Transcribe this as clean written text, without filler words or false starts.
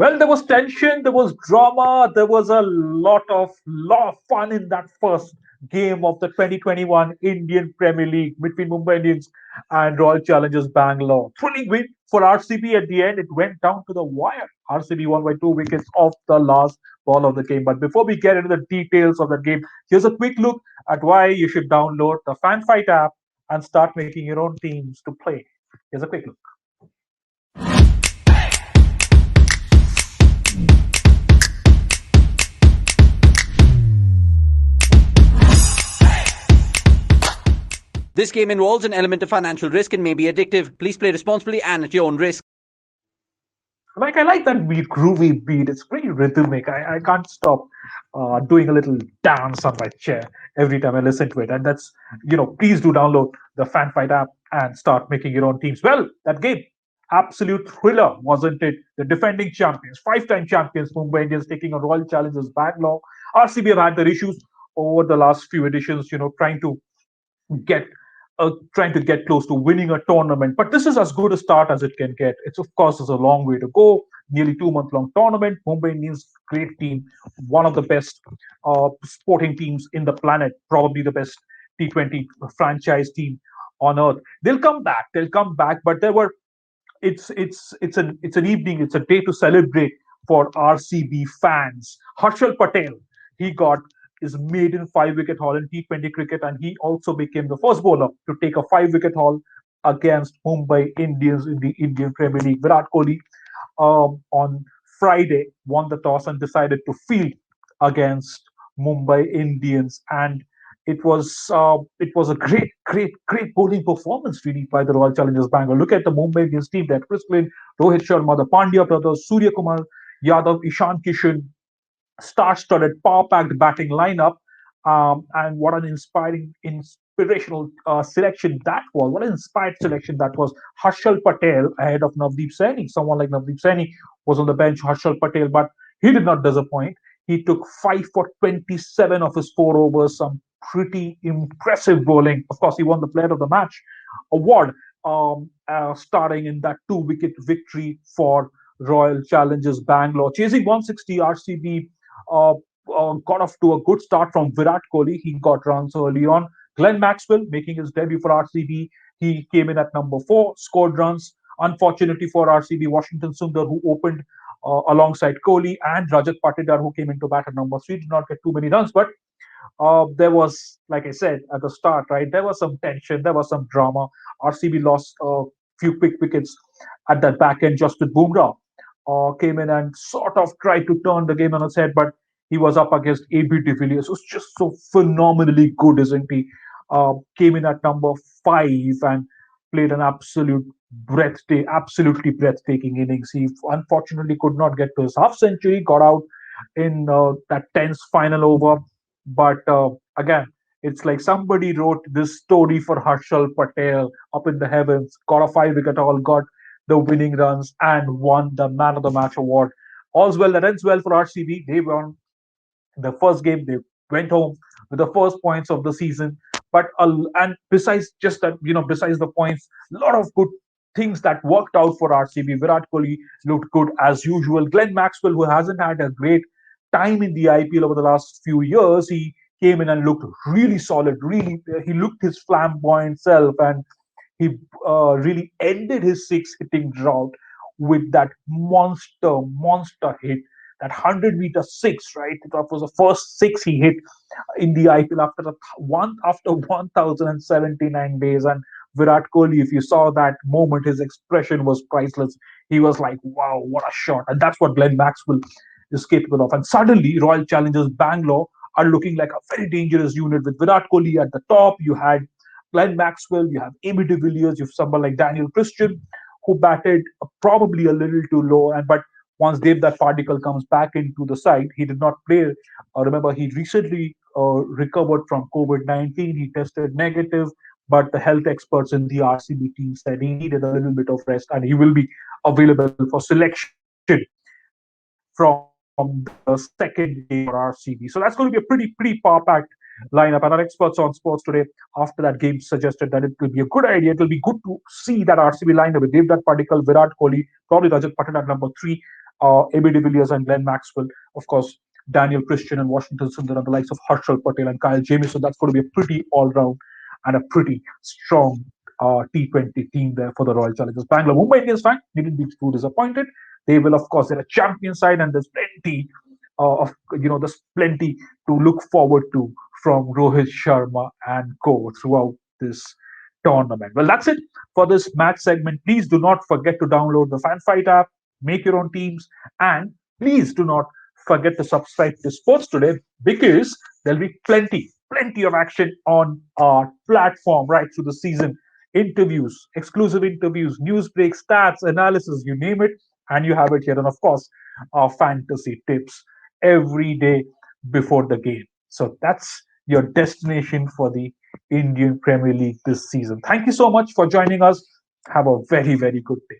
Well, there was tension, there was drama, there was a lot of fun in that first game of the 2021 Indian Premier League between Mumbai Indians and Royal Challengers Bangalore. Thrilling win for RCB at the end. It went down to the wire. RCB won by 2 wickets off the last ball of the game. But before we get into the details of that game, here's a quick look at why you should download the Fan Fight app and start making your own teams to play. Here's a quick look. This game involves an element of financial risk and may be addictive. Please play responsibly and at your own risk. I like that beat, groovy beat. It's pretty rhythmic. I can't stop doing a little dance on my chair every time I listen to it. And please do download the Fan Fight app and start making your own teams. Well, that game, absolute thriller, wasn't it? The defending champions, five-time champions, Mumbai Indians taking on Royal Challengers Bangalore. RCB have had their issues over the last few editions, get trying to get close to winning a tournament. But this is as good a start as it can get. It's of course is a long way to go. Nearly 2 month long tournament. Mumbai Indians, great team, one of the best sporting teams in the planet, probably the best T20 franchise team on earth. They'll come back. They'll come back. But there were it's an evening. It's a day to celebrate for RCB fans. Harshal Patel, he got his maiden 5 wicket haul in T20 cricket, and he also became the first bowler to take a 5 wicket haul against Mumbai Indians in the Indian Premier League. Virat Kohli on Friday won the toss and decided to field against Mumbai Indians, and it was a great bowling performance really by the Royal Challengers Bangalore. Look at the Mumbai Indians team: that Chris Lynn, Rohit Sharma, the Pandya brothers, Surya Kumar Yadav, Ishan Kishan, star-studded, power-packed batting lineup, and what an inspirational selection that was. What an inspired selection that was. Harshal Patel ahead of Navdeep Saini. Someone like Navdeep Saini was on the bench. Harshal Patel, but he did not disappoint. He took 5 for 27 of his 4 overs. Some pretty impressive bowling. Of course, he won the Player of the Match award, starting in that 2 wicket victory for Royal Challengers Bangalore. Chasing 160, RCB uh, got off to a good start from Virat Kohli. He got runs early on. Glenn Maxwell making his debut for RCB. He came in at number 4, scored runs. Unfortunately for RCB, Washington Sundar, who opened alongside Kohli, and Rajat Patidar, who came into bat at number 3, did not get too many runs. But there was, like I said at the start, right, there was some tension, there was some drama. RCB lost a few quick wickets at that back end. Jasprit Bumrah came in and sort of tried to turn the game on its head, but he was up against AB de Villiers, who's just so phenomenally good, isn't he? Came in at number 5 and played an absolutely breathtaking innings. He unfortunately could not get to his half century, got out in that tense final over. But again, it's like somebody wrote this story for Harshal Patel up in the heavens, got a 5 wicket haul, got the winning runs, and won the Man of the Match award. All's well that ends well for RCB. They won the first game. They went home with the first points of the season. But and besides just that, besides the points, a lot of good things that worked out for RCB. Virat Kohli looked good as usual. Glenn Maxwell, who hasn't had a great time in the IPL over the last few years, he came in and looked really solid. Really, he looked his flamboyant self, and he really ended his six-hitting drought with that monster hit, that 100-meter six, right? That was the first six he hit in the IPL after 1,079 days. And Virat Kohli, if you saw that moment, his expression was priceless. He was like, "Wow, what a shot!" And that's what Glenn Maxwell is capable of. And suddenly, Royal Challengers Bangalore are looking like a very dangerous unit with Virat Kohli at the top. You had Glenn Maxwell, you have Amy de Villiers, you have someone like Daniel Christian, who batted probably a little too low. And but once Devdutt Padikkal comes back into the side, he did not play. Remember, he recently recovered from COVID-19. He tested negative, but the health experts in the RCB team said he needed a little bit of rest, and he will be available for selection from the second game for RCB. So that's going to be a pretty power-packed lineup. And our experts on sports today, after that game, suggested that it will be a good idea. It will be good to see that RCB lineup with Devdutt Padikkal, Virat Kohli, probably Rajat Patel at number 3, AB de Villiers and Glenn Maxwell, of course, Daniel Christian and Washington Sundar, and the likes of Harshal Patel and Kyle Jamieson. That's going to be a pretty all round and a pretty strong T20 team there for the Royal Challengers Bangalore. Mumbai Indians fan needn't be too disappointed. They will, of course, they're a champion side, and there's plenty to look forward to from Rohit Sharma and co throughout this tournament. Well, that's it for this match segment. Please do not forget to download the FanFight app, make your own teams, and please do not forget to subscribe to Sports Today, because there'll be plenty of action on our platform right through the season. Interviews, exclusive interviews, news breaks, stats, analysis, you name it, and you have it here. And of course, our fantasy tips every day before the game. So that's your destination for the Indian Premier League this season. Thank you so much for joining us. Have a very good day.